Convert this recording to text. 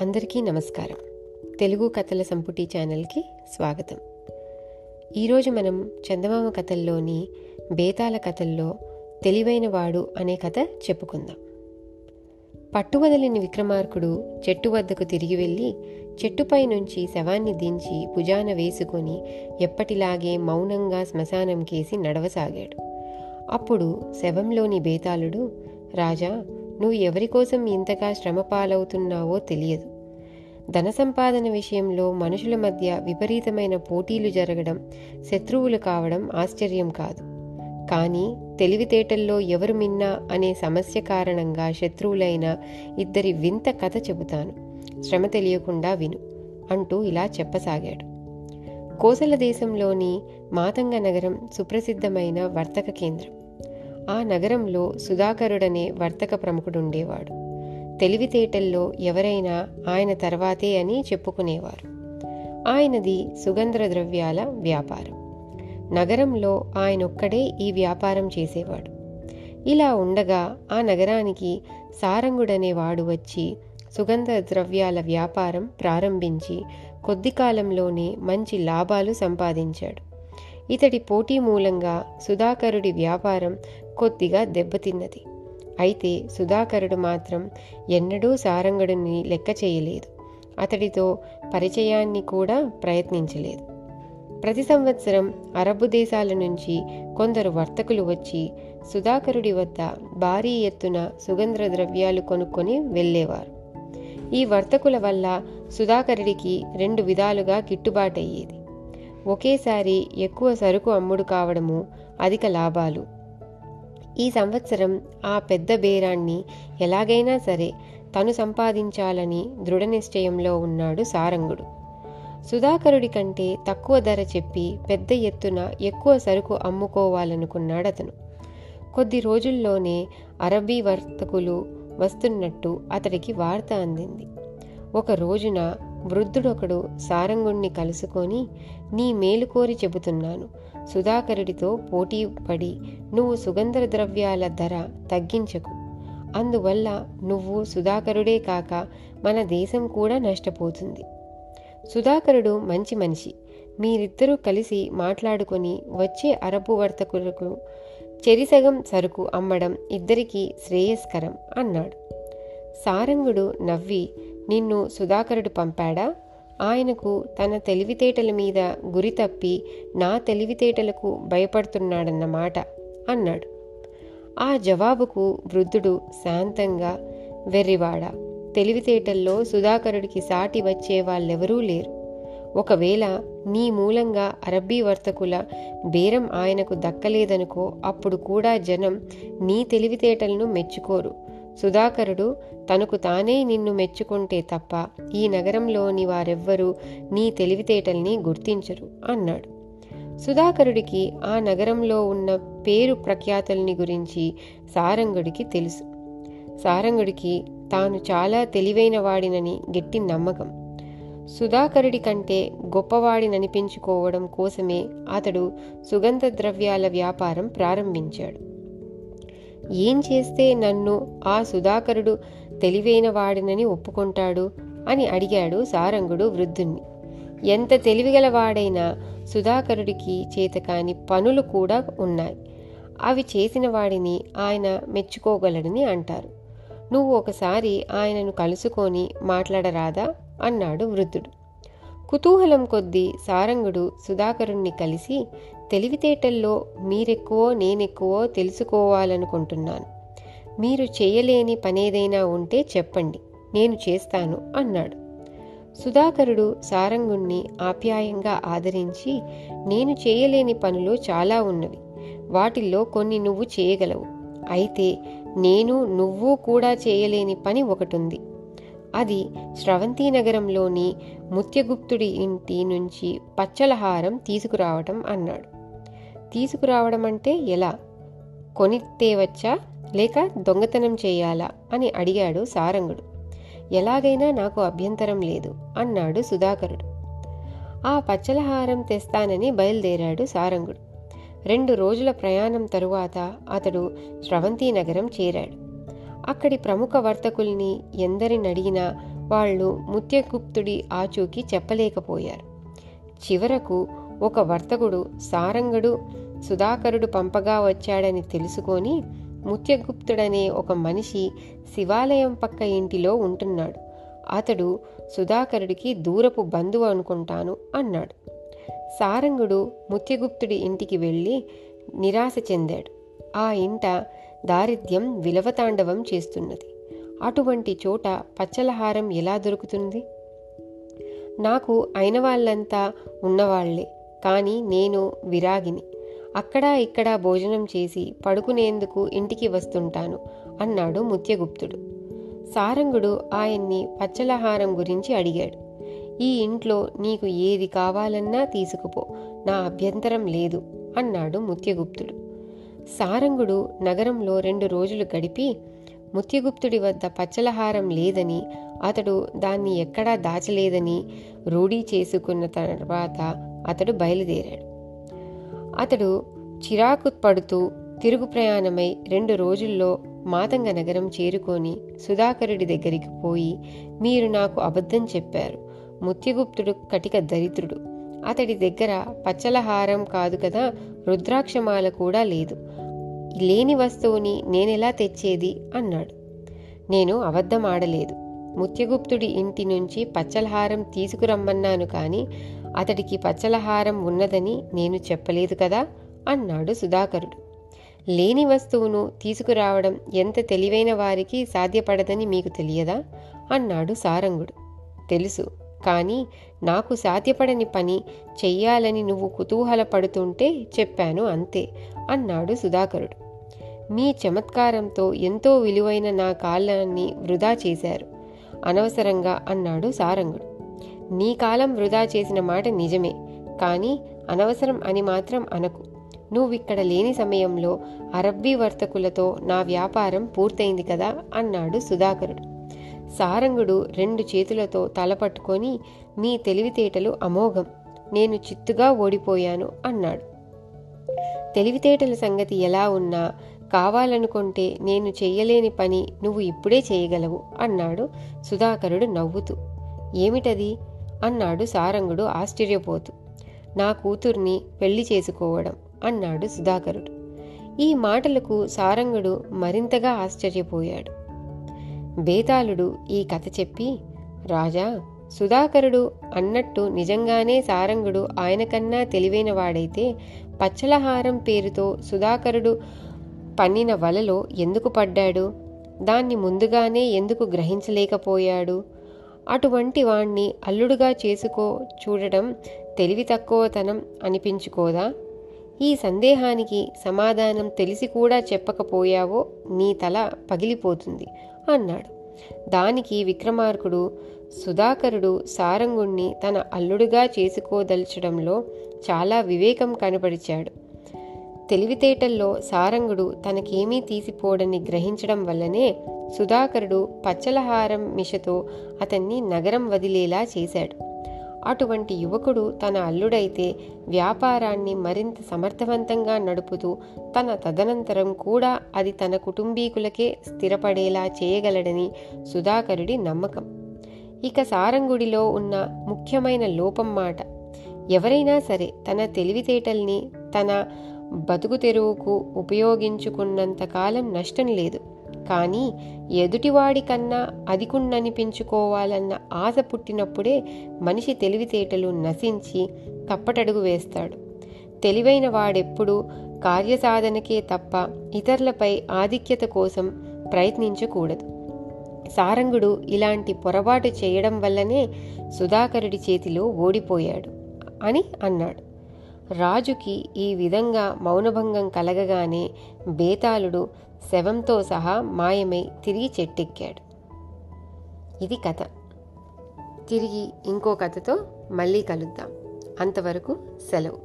అందరికీ నమస్కారం. తెలుగు కథల సంపుటి ఛానల్కి స్వాగతం. ఈరోజు మనం చందమామ కథల్లోని బేతాళ కథల్లో తెలివైన వాడు అనే కథ చెప్పుకుందాం. పట్టువదలిని విక్రమార్కుడు చెట్టు వద్దకు తిరిగి వెళ్ళి చెట్టుపై నుంచి శవాన్ని దించి భుజాన వేసుకొని ఎప్పటిలాగే మౌనంగా శ్మశానం కేసి నడవసాగాడు. అప్పుడు శవంలోని బేతాళుడు, రాజా, నువ్వు ఎవరికోసం ఇంతగా శ్రమ పాలవుతున్నావో తెలియదు. ధన సంపాదన విషయంలో మనుషుల మధ్య విపరీతమైన పోటీలు జరగడం, శత్రువులు కావడం ఆశ్చర్యం కాదు. కానీ తెలివితేటల్లో ఎవరు మిన్నా అనే సమస్య కారణంగా శత్రువులైన ఇద్దరి వింత కథ చెబుతాను, శ్రమ తెలియకుండా విను అంటూ ఇలా చెప్పసాగాడు. కోసల దేశంలోని మాతంగ నగరం సుప్రసిద్ధమైన వర్తక కేంద్రం. ఆ నగరంలో సుధాకరుడనే వర్తక ప్రముఖుడుండేవాడు. తెలివితేటల్లో ఎవరైనా ఆయన తర్వాతే అని చెప్పుకునేవారు. ఆయనది సుగంధ ద్రవ్యాల వ్యాపారం. నగరంలో ఆయనొక్కడే ఈ వ్యాపారం చేసేవాడు. ఇలా ఉండగా ఆ నగరానికి సారంగుడనేవాడు వచ్చి సుగంధ ద్రవ్యాల వ్యాపారం ప్రారంభించి కొద్ది కాలంలోనే మంచి లాభాలు సంపాదించాడు. ఇతడి పోటీ మూలంగా సుధాకరుడి వ్యాపారం కొద్దిగా దెబ్బతిన్నది. అయితే సుధాకరుడు మాత్రం ఎన్నడూ సారంగుడిని లెక్క చేయలేదు. అతడితో పరిచయాన్ని కూడా ప్రయత్నించలేదు. ప్రతి సంవత్సరం అరబ్బు దేశాల నుంచి కొందరు వర్తకులు వచ్చి సుధాకరుడి వద్ద భారీ ఎత్తున సుగంధ ద్రవ్యాలు కొనుక్కొని వెళ్ళేవారు. ఈ వర్తకుల వల్ల సుధాకరుడికి 2 విధాలుగా గిట్టుబాటయ్యేది. ఒకేసారి ఎక్కువ సరుకు అమ్ముడు కావడము, అధిక లాభాలు. ఈ సంవత్సరం ఆ పెద్ద బేరాన్ని ఎలాగైనా సరే తను సంపాదించాలని దృఢ నిశ్చయంలో ఉన్నాడు సారంగుడు. సుధాకరుడి కంటే తక్కువ ధర చెప్పి పెద్ద ఎత్తున ఎక్కువ సరుకు అమ్ముకోవాలనుకున్నాడతను. కొద్ది రోజుల్లోనే అరబ్బీ వర్తకులు వస్తున్నట్టు అతడికి వార్త అందింది. ఒక రోజున వృద్ధుడొకడు సారంగుణ్ణి కలుసుకొని, నీ మేలు కోరి చెబుతున్నాను, సుధాకరుడితో పోటీ పడి నువ్వు సుగంధ ద్రవ్యాల ధర తగ్గించకు. అందువల్ల నువ్వు సుధాకరుడే కాక మన దేశం కూడా నష్టపోతుంది. సుధాకరుడు మంచి మనిషి. మీరిద్దరూ కలిసి మాట్లాడుకొని వచ్చే అరబ్బు వర్తకులకు చెరిసగం సరుకు అమ్మడం ఇద్దరికీ శ్రేయస్కరం అన్నాడు. సారంగుడు నవ్వి, నిన్ను సుధాకరుడు పంపాడా? ఆయనకు తన తెలివితేటల మీద గురి తప్పి నా తెలివితేటలకు భయపడుతున్నాడన్నమాట అన్నాడు. ఆ జవాబుకు వృద్ధుడు శాంతంగా, వెర్రివాడా, తెలివితేటల్లో సుధాకరుడికి సాటి వచ్చే వాళ్ళెవరూ లేరు. ఒకవేళ నీ మూలంగా అరబ్బీ వర్తకుల బేరం ఆయనకు దక్కలేదనుకో, అప్పుడు కూడా జనం నీ తెలివితేటలను మెచ్చుకోరు. సుధాకరుడు తనకు తానే నిన్ను మెచ్చుకుంటే తప్ప ఈ నగరంలోని వారెవ్వరూ నీ తెలివితేటల్ని గుర్తించరు అన్నాడు. సుధాకరుడికి ఆ నగరంలో ఉన్న పేరు ప్రఖ్యాతుల్ని గురించి సారంగుడికి తెలుసు. సారంగుడికి తాను చాలా తెలివైన వాడినని గట్టి నమ్మకం. సుధాకరుడి కంటే గొప్పవాడిననిపించుకోవడం కోసమే అతడు సుగంధ ద్రవ్యాల వ్యాపారం ప్రారంభించాడు. ఏం చేస్తే నన్ను ఆ సుధాకరుడు తెలివైన వాడినని ఒప్పుకుంటాడు అని అడిగాడు సారంగుడు వృద్ధుణ్ణి. ఎంత తెలివిగలవాడైనా సుధాకరుడికి చేతకాని పనులు కూడా ఉన్నాయి. అవి చేసిన వాడిని ఆయన మెచ్చుకోగలడని అంటారు. నువ్వు ఒకసారి ఆయనను కలుసుకొని మాట్లాడరాదా అన్నాడు వృద్ధుడు. కుతూహలం కొద్దీ సారంగుడు సుధాకరుణ్ణి కలిసి, తెలివితేటల్లో మీరెక్కువో నేనెక్కువో తెలుసుకోవాలనుకుంటున్నాను. మీరు చేయలేని పనేదైనా ఉంటే చెప్పండి, నేను చేస్తాను అన్నాడు. సుధాకరుడు సారంగుణ్ణి ఆప్యాయంగా ఆదరించి, నేను చేయలేని పనులు చాలా ఉన్నవి. వాటిల్లో కొన్ని నువ్వు చేయగలవు. అయితే నేను నువ్వు కూడా చేయలేని పని ఒకటుంది. అది స్రవంతి నగరంలోని ముత్యగుప్తుడి ఇంటి నుంచి పచ్చలహారం తీసుకురావటం అన్నాడు. తీసుకురావడం అంటే ఎలా? కొని తేవచ్చా లేక దొంగతనం చేయాలా అని అడిగాడు సారంగుడు. ఎలాగైనా నాకు అభ్యంతరం లేదు అన్నాడు సుధాకరుడు. ఆ పచ్చలహారం తెస్తానని బయలుదేరాడు సారంగుడు. 2 రోజుల ప్రయాణం తరువాత అతడు స్రవంతి నగరం చేరాడు. అక్కడి ప్రముఖ వర్తకుల్ని ఎందరినడిగినా వాళ్ళు ముత్యగుప్తుడి ఆచూకీ చెప్పలేకపోయారు. చివరకు ఒక వర్తకుడు సారంగడు సుధాకరుడు పంపగా వచ్చాడని తెలుసుకొని ముత్యగుప్తుడనే ఒక మనిషి శివాలయం పక్క ఇంటిలో ఉంటున్నాడు, అతడు సుధాకరుడికి దూరపు బంధువు అనుకుంటాను అన్నాడు. సారంగుడు ముత్యగుప్తుడి ఇంటికి వెళ్ళి నిరాశ చెందాడు. ఆ ఇంట దారిద్ర్యం విలవతాండవం చేస్తున్నది. అటువంటి చోట పచ్చలహారం ఎలా దొరుకుతుంది? నాకు అయిన వాళ్ళంతా ఉన్నవాళ్లే, కానీ నేను విరాగిని. అక్కడా ఇక్కడా భోజనం చేసి పడుకునేందుకు ఇంటికి వస్తుంటాను అన్నాడు ముత్యగుప్తుడు. సారంగుడు ఆయన్ని పచ్చలహారం గురించి అడిగాడు. ఈ ఇంట్లో నీకు ఏది కావాలన్నా తీసుకుపో, నా అభ్యంతరం లేదు అన్నాడు ముత్యగుప్తుడు. సారంగుడు నగరంలో 2 రోజులు గడిపి ముత్యగుప్తుడి వద్ద పచ్చలహారం లేదని, అతడు దాన్ని ఎక్కడా దాచలేదని రూఢీ చేసుకున్న తర్వాత అతడు బయలుదేరాడు. అతడు చిరాకు పడుతూ తిరుగు ప్రయాణమై 2 రోజుల్లో మాతంగ నగరం చేరుకొని సుధాకరుడి దగ్గరికి పోయి, మీరు నాకు అబద్ధం చెప్పారు. ముత్యగుప్తుడు కటిక దరిద్రుడు. అతడి దగ్గర పచ్చలహారం కాదు కదా, రుద్రాక్షమాల కూడా లేదు. లేని వస్తువుని నేనెలా తెచ్చేది అన్నాడు. నేను అబద్ధం ఆడలేదు. ముత్యగుప్తుడి ఇంటి నుంచి పచ్చలహారం తీసుకురమ్మన్నాను, కానీ అతడికి పచ్చలహారం ఉన్నదని నేను చెప్పలేదు కదా అన్నాడు సుధాకరుడు. లేని వస్తువును తీసుకురావడం ఎంత తెలివైన వారికి సాధ్యపడదని మీకు తెలియదా అన్నాడు సారంగుడు. తెలుసు, కానీ నాకు సాధ్యపడని పని చెయ్యాలని నువ్వు కుతూహలపడుతుంటే చెప్పాను అంతే అన్నాడు సుధాకరుడు. మీ చమత్కారంతో ఎంతో విలువైన నా కాలాన్ని వృధా చేశారు అనవసరంగా అన్నాడు సారంగుడు. నీ కాలం వృధా చేసిన మాట నిజమే, కానీ అనవసరం అని మాత్రం అనకు. నువ్విక్కడ లేని సమయంలో అరబ్బీ వర్తకులతో నా వ్యాపారం పూర్తయింది కదా అన్నాడు సుధాకరుడు. సారంగుడు 2 చేతులతో తలపట్టుకొని, మీ తెలివితేటలు అమోఘం, నేను చిత్తుగా ఓడిపోయాను అన్నాడు. తెలివితేటల సంగతి ఎలా ఉన్నా కావాలనుకుంటే నేను చెయ్యలేని పని నువ్వు ఇప్పుడే చేయగలవు అన్నాడు సుధాకరుడు నవ్వుతూ. ఏమిటది అన్నాడు సారంగుడు ఆశ్చర్యపోతూ. నా కూతుర్ని పెళ్లి చేసుకోవడం అన్నాడు సుధాకరుడు. ఈ మాటలకు సారంగుడు మరింతగా ఆశ్చర్యపోయాడు. బేతాళుడు ఈ కథ చెప్పి, రాజా, సుధాకరుడు అన్నట్టు నిజంగానే సారంగుడు ఆయనకన్నా తెలివైన వాడైతే పచ్చలహారం పేరుతో సుధాకరుడు పన్నిన వలలో ఎందుకు పడ్డాడు? దాన్ని ముందుగానే ఎందుకు గ్రహించలేకపోయాడు? అటువంటి వాణ్ణి అల్లుడుగా చేసుకో చూడడం తెలివి తక్కువతనం అనిపించుకోదా? ఈ సందేహానికి సమాధానం తెలిసి కూడా చెప్పకపోయావో నీ తల పగిలిపోతుంది అన్నాడు. దానికి విక్రమార్కుడు, సుధాకరుడు సారంగుణ్ణి తన అల్లుడుగా చేసుకోదల్చడంలో చాలా వివేకం కనపరిచాడు. తెలివితేటల్లో సారంగుడు తనకేమీ తీసిపోడని గ్రహించడం వల్లనే సుధాకరుడు పచ్చలహారం మిషతో అతన్ని నగరం వదిలేలా చేశాడు. అటువంటి యువకుడు తన అల్లుడైతే వ్యాపారాన్ని మరింత సమర్థవంతంగా నడుపుతూ తన తదనంతరం కూడా అది తన కుటుంబీకులకే స్థిరపడేలా చేయగలడని సుధాకరుడి నమ్మకం. ఇక సారంగుడిలో ఉన్న ముఖ్యమైన లోపం మాట, ఎవరైనా సరే తన తెలివితేటల్ని తన బతుకు తెరువుకు ఉపయోగించుకున్నంతకాలం నష్టం లేదు, కానీ ఎదుటివాడి కన్నా అధికుణ్ణనిపించుకోవాలన్న ఆశ పుట్టినప్పుడే మనిషి తెలివితేటలు నశించి తప్పటడుగు వేస్తాడు. తెలివైన వాడెప్పుడూ కార్యసాధనకే తప్ప ఇతరులపై ఆధిక్యత కోసం ప్రయత్నించకూడదు. సారంగుడు ఇలాంటి పొరపాటు చేయడం వల్లనే సుధాకరుడి చేతిలో ఓడిపోయాడు అని అన్నాడు. రాజుకి ఈ విధంగా మౌనభంగం కలగగానే బేతాళుడు శవంతో సహా మాయమై తిరిగి చెట్టెక్కాడు. ఇది కథ. తిరిగి ఇంకో కథతో మళ్ళీ కలుద్దాం. అంతవరకు సెలవు.